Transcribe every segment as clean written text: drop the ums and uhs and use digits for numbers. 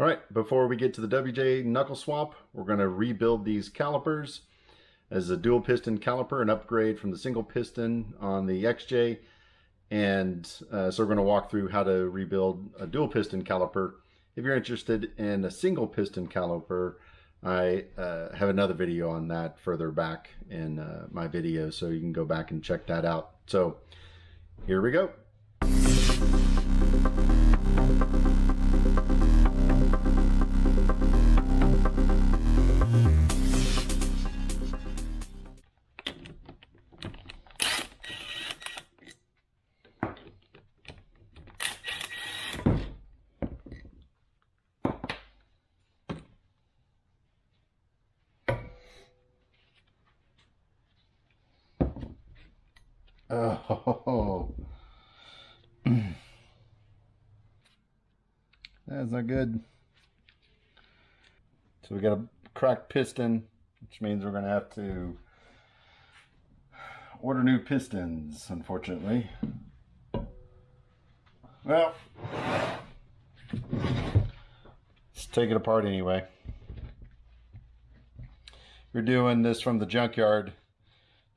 All right, before we get to the WJ knuckle swap, we're going to rebuild these calipers as a dual piston caliper, an upgrade from the single piston on the XJ. And so we're going to walk through how to rebuild a dual piston caliper. If you're interested in a single piston caliper, I have another video on that further back in my video, so you can go back and check that out. So here we go. Oh, that's not good. So we got a cracked piston, which means we're going to have to order new pistons, unfortunately. Well, let's take it apart anyway. We're doing this from the junkyard.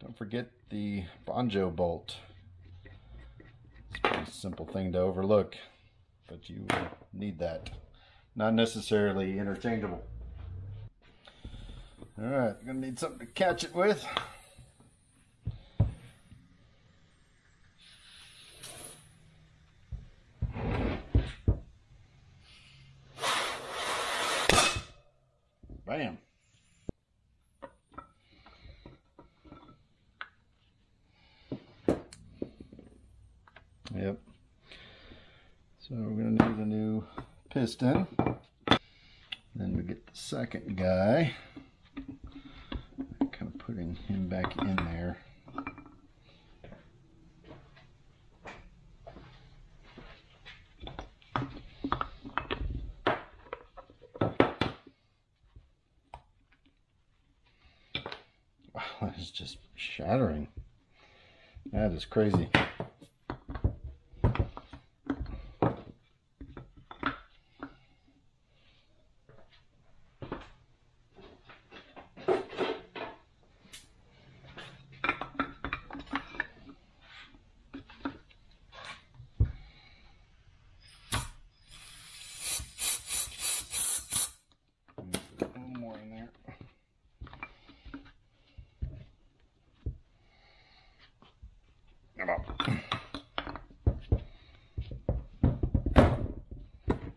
Don't forget the banjo bolt. It's a pretty simple thing to overlook, but you need that. Not necessarily interchangeable. Alright, we're going to need something to catch it with. Bam. Yep. So we're going to need a new piston. Then we get the second guy. Kind of putting him back in there. Wow, that is just shattering. That is crazy.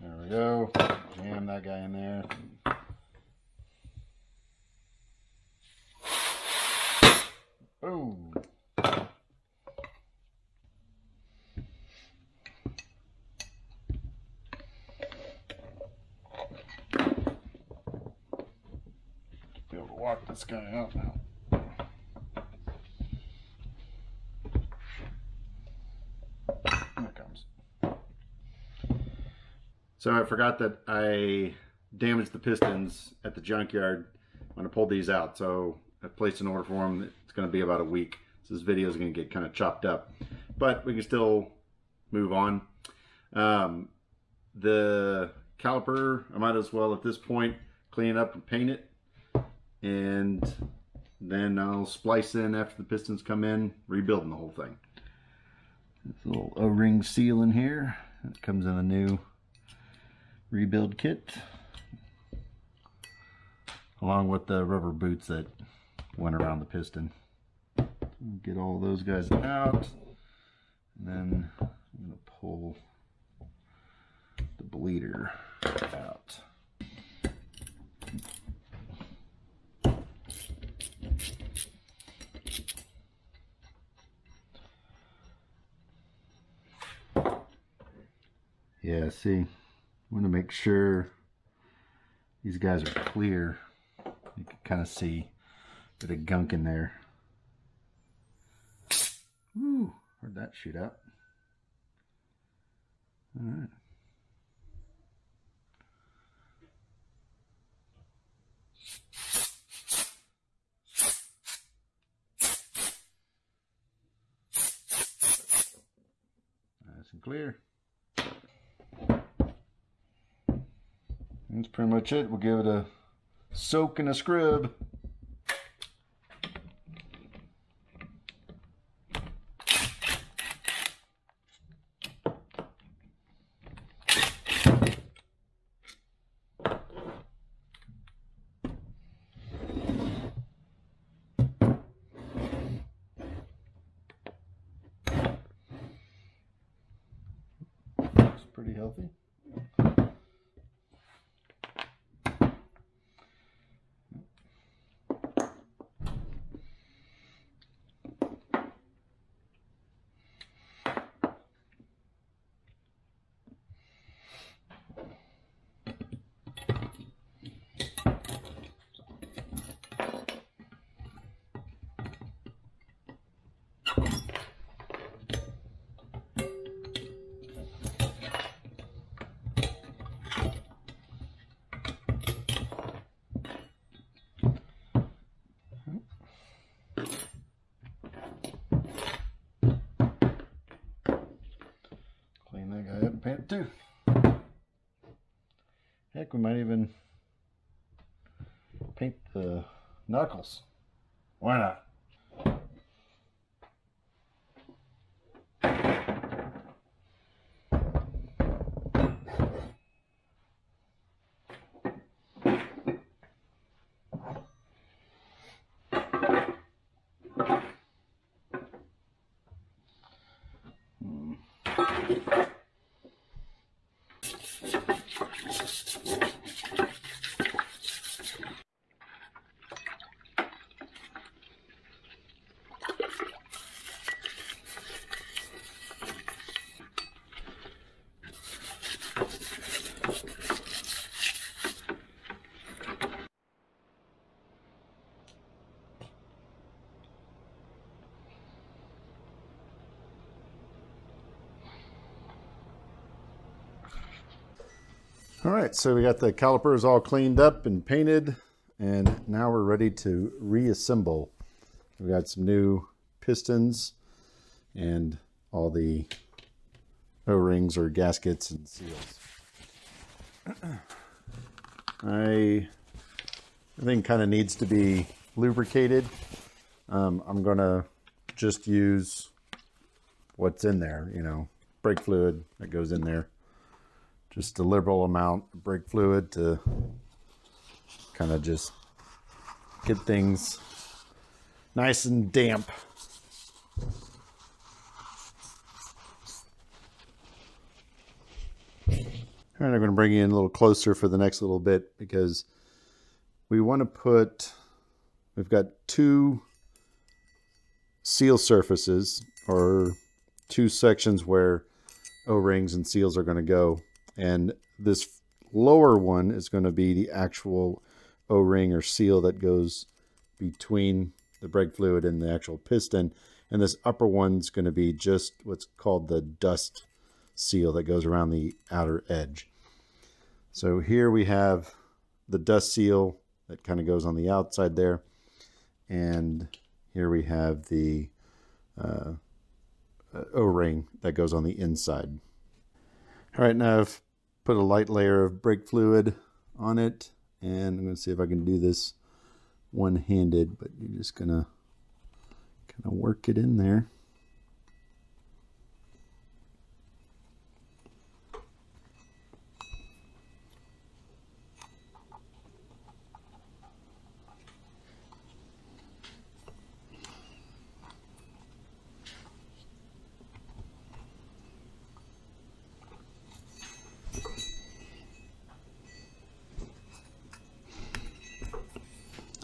There we go. Jam that guy in there. Boom. Be able to walk this guy out now. So I forgot that I damaged the pistons at the junkyard when I pulled these out. So I placed an order for them. It's going to be about a week. So this video is going to get kind of chopped up. But we can still move on. The caliper, I might as well at this point clean it up and paint it. And then I'll splice in after the pistons come in, rebuilding the whole thing. This little O-ring seal in here. It comes in a new rebuild kit, along with the rubber boots that went around the piston. Get all those guys out, and then I'm going to pull the bleeder out. Yeah, see, I want to make sure these guys are clear. You can kind of see a bit of gunk in there. Woo, heard that shoot out. All right. Nice and clear. That's pretty much it. We'll give it a soak and a scrub. It's pretty healthy. Clean that guy up and paint it too. Heck, we might even paint the knuckles. Why not? All right, so we got the calipers all cleaned up and painted, and now we're ready to reassemble. We got some new pistons and all the O-rings or gaskets and seals. I think kind of needs to be lubricated. I'm gonna just use what's in there, you know, brake fluid that goes in there. Just a liberal amount of brake fluid to kind of just get things nice and damp. All right, I'm going to bring you in a little closer for the next little bit because we want to put, we've got two seal surfaces or two sections where O-rings and seals are going to go. And this lower one is going to be the actual O-ring or seal that goes between the brake fluid and the actual piston. And this upper one's going to be just what's called the dust seal that goes around the outer edge. So here we have the dust seal that kind of goes on the outside there. And here we have the O-ring that goes on the inside. All right, now I've put a light layer of brake fluid on it, and I'm going to see if I can do this one-handed, but you're just going to kind of work it in there.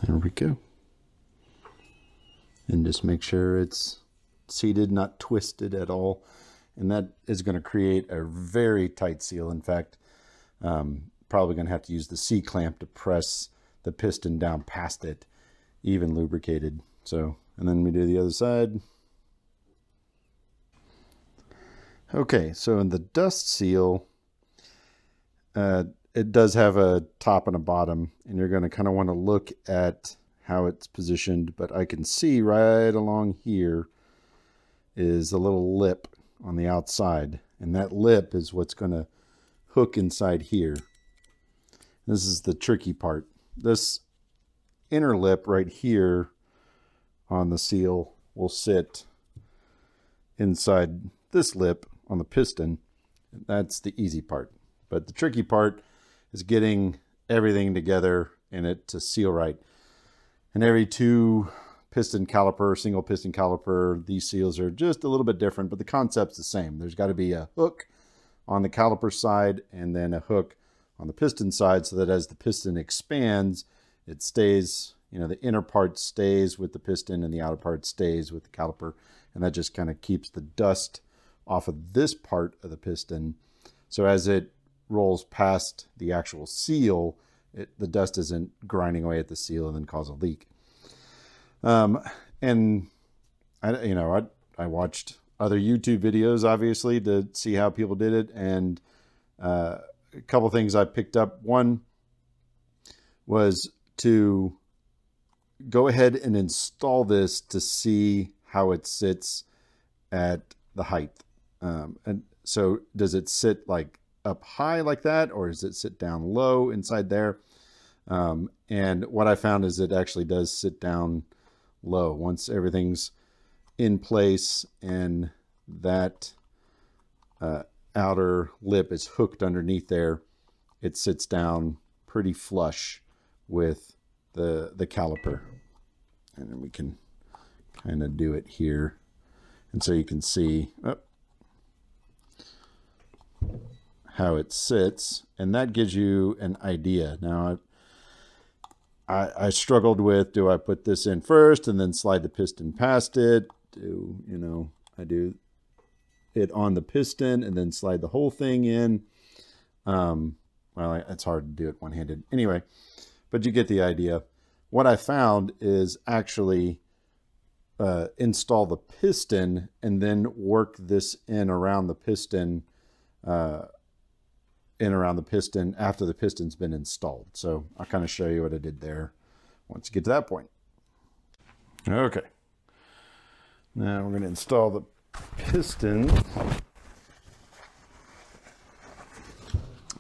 There we go. And just make sure it's seated, not twisted at all. And that is going to create a very tight seal. In fact, probably going to have to use the C-clamp to press the piston down past it, even lubricated. So, and then we do the other side. Okay, so in the dust seal, it does have a top and a bottom, and you're going to kind of want to look at how it's positioned, but I can see right along here is a little lip on the outside, and that lip is what's going to hook inside here. This is the tricky part. This inner lip right here on the seal will sit inside this lip on the piston. That's the easy part. But the tricky part is getting everything together in it to seal right. And every two piston caliper, single piston caliper, these seals are just a little bit different, but the concept's the same. There's got to be a hook on the caliper side and then a hook on the piston side, so that as the piston expands, it stays, you know, the inner part stays with the piston and the outer part stays with the caliper. And that just kind of keeps the dust off of this part of the piston. So as it rolls past the actual seal, the dust isn't grinding away at the seal and then cause a leak. And I watched other YouTube videos, obviously, to see how people did it. And a couple things I picked up. One was to go ahead and install this to see how it sits at the height. And so does it sit like up high like that, or does it sit down low inside there? And what I found is it actually does sit down low once everything's in place and that outer lip is hooked underneath there. It sits down pretty flush with the caliper. And then we can kind of do it here. And so you can see how it sits, and that gives you an idea. Now, I struggled with, do I put this in first and then slide the piston past it? I do it on the piston and then slide the whole thing in. Well, it's hard to do it one-handed. Anyway, but you get the idea. What I found is actually install the piston and then work this in around the piston, after the piston's been installed. So I'll kind of show you what I did there once you get to that point. Okay. Now we're going to install the piston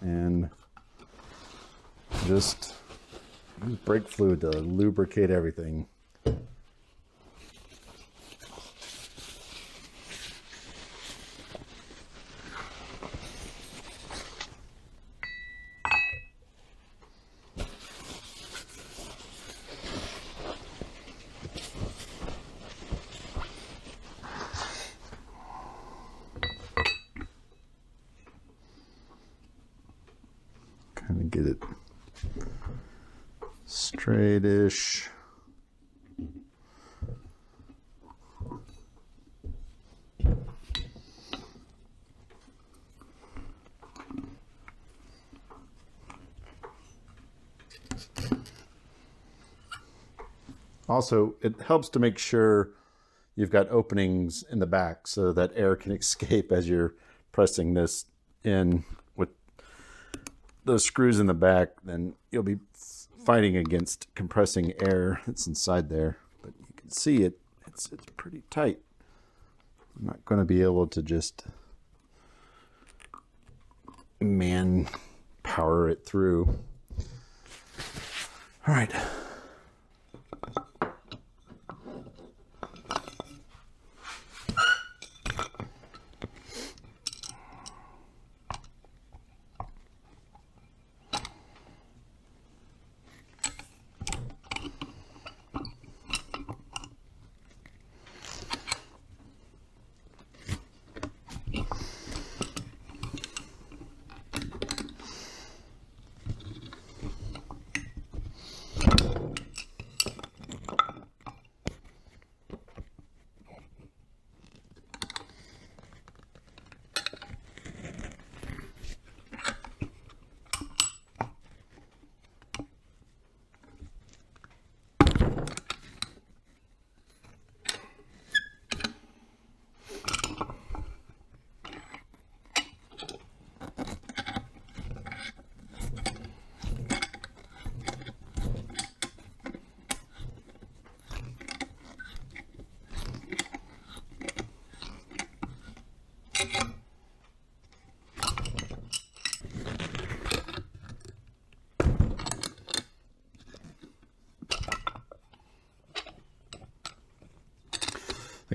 and just use brake fluid to lubricate everything. Kind of get it straightish. Also, it helps to make sure you've got openings in the back so that air can escape as you're pressing this in with those screws in the back. Then you'll be fighting against compressing air that's inside there. But you can see it's pretty tight. I'm not going to be able to just power it through. All right.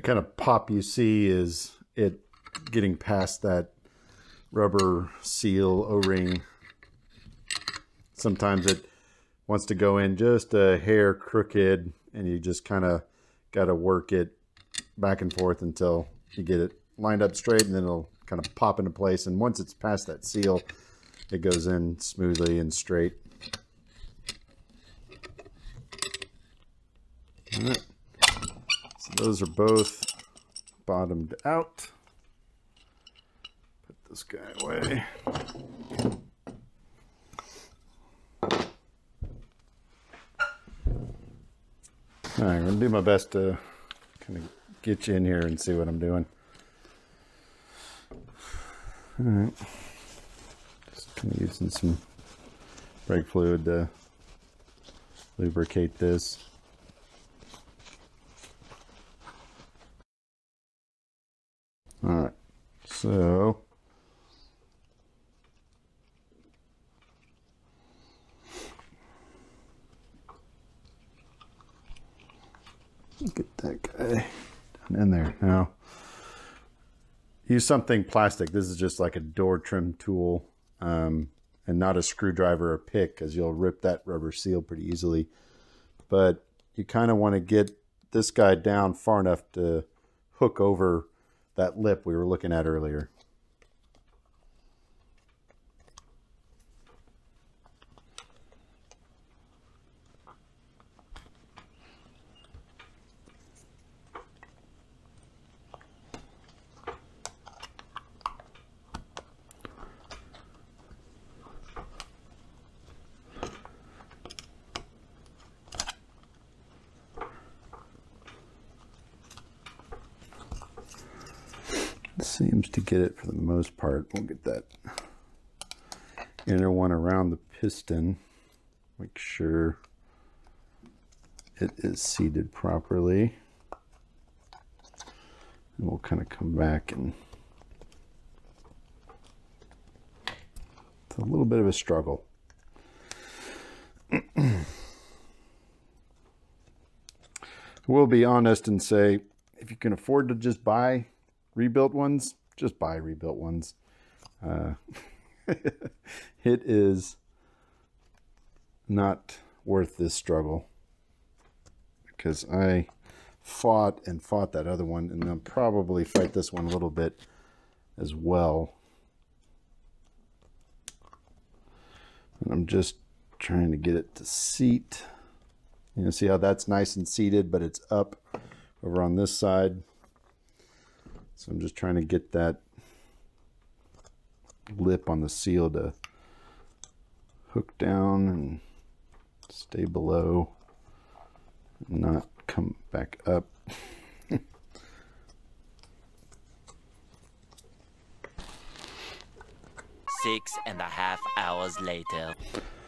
The kind of pop you see is it getting past that rubber seal O-ring. Sometimes it wants to go in just a hair crooked, and you just kind of got to work it back and forth until you get it lined up straight, and then it'll kind of pop into place. And once it's past that seal, it goes in smoothly and straight. All right. So those are both bottomed out. Put this guy away. All right, I'm going to do my best to kind of get you in here and see what I'm doing. All right. Just kind of using some brake fluid to lubricate this. All right, so get that guy down in there. Now, use something plastic. This is just like a door trim tool, and not a screwdriver or pick, because you'll rip that rubber seal pretty easily. But you kind of want to get this guy down far enough to hook over that lip we were looking at earlier. Seems to get it for the most part. We'll get that inner one around the piston. Make sure it is seated properly. And we'll kind of come back, and it's a little bit of a struggle. We'll be honest and say, if you can afford to just buy rebuilt ones, just buy rebuilt ones. It is not worth this struggle, because I fought that other one, and I'll probably fight this one a little bit as well. And I'm just trying to get it to seat. You know, see how that's nice and seated, but it's up over on this side. So I'm just trying to get that lip on the seal to hook down and stay below, and not come back up. 6.5 hours later.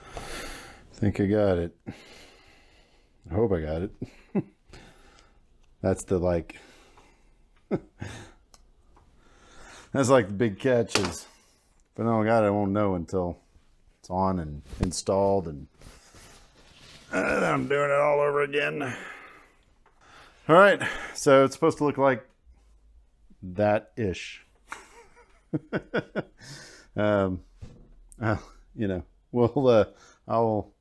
I think I got it. I hope I got it. That's the like... That's like the big catch is, but oh God, I won't know until it's on and installed, and I'm doing it all over again. All right, so it's supposed to look like that-ish. You know, I'll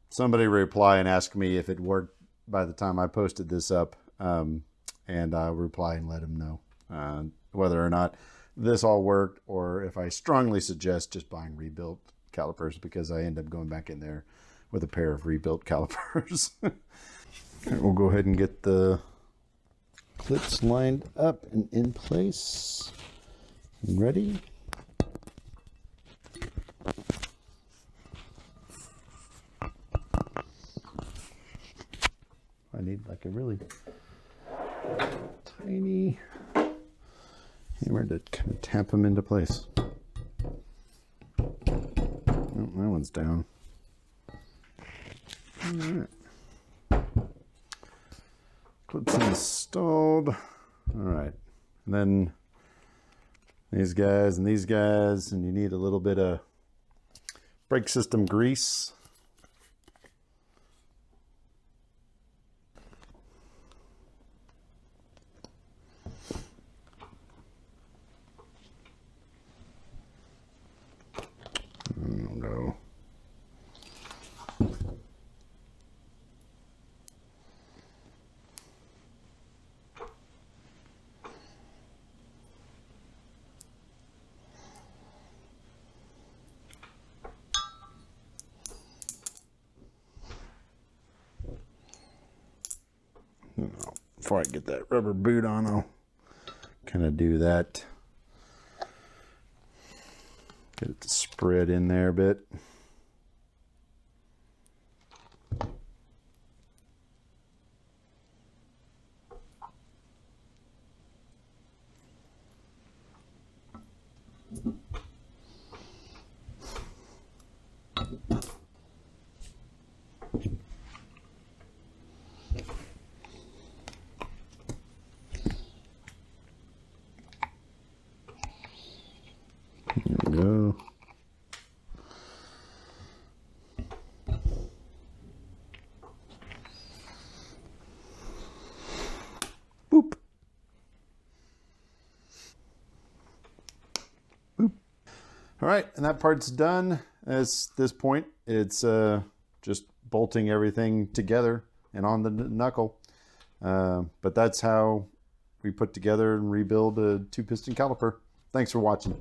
somebody reply and ask me if it worked by the time I posted this up, and I'll reply and let them know whether or not this all worked, or if I strongly suggest just buying rebuilt calipers, because I end up going back in there with a pair of rebuilt calipers. Right, we'll go ahead and get the clips lined up and in place and ready. I need like a really tiny hammer to kind of tap them into place. Oh, that one's down. All right. Clips installed. All right. And then these guys, and you need a little bit of brake system grease. before I get that rubber boot on, I'll kind of do that. Get it to spread in there a bit. There we go. Boop. Boop. All right, and that part's done. At this point, it's just bolting everything together and on the knuckle. But that's how we put together and rebuild a 2-piston caliper. Thanks for watching.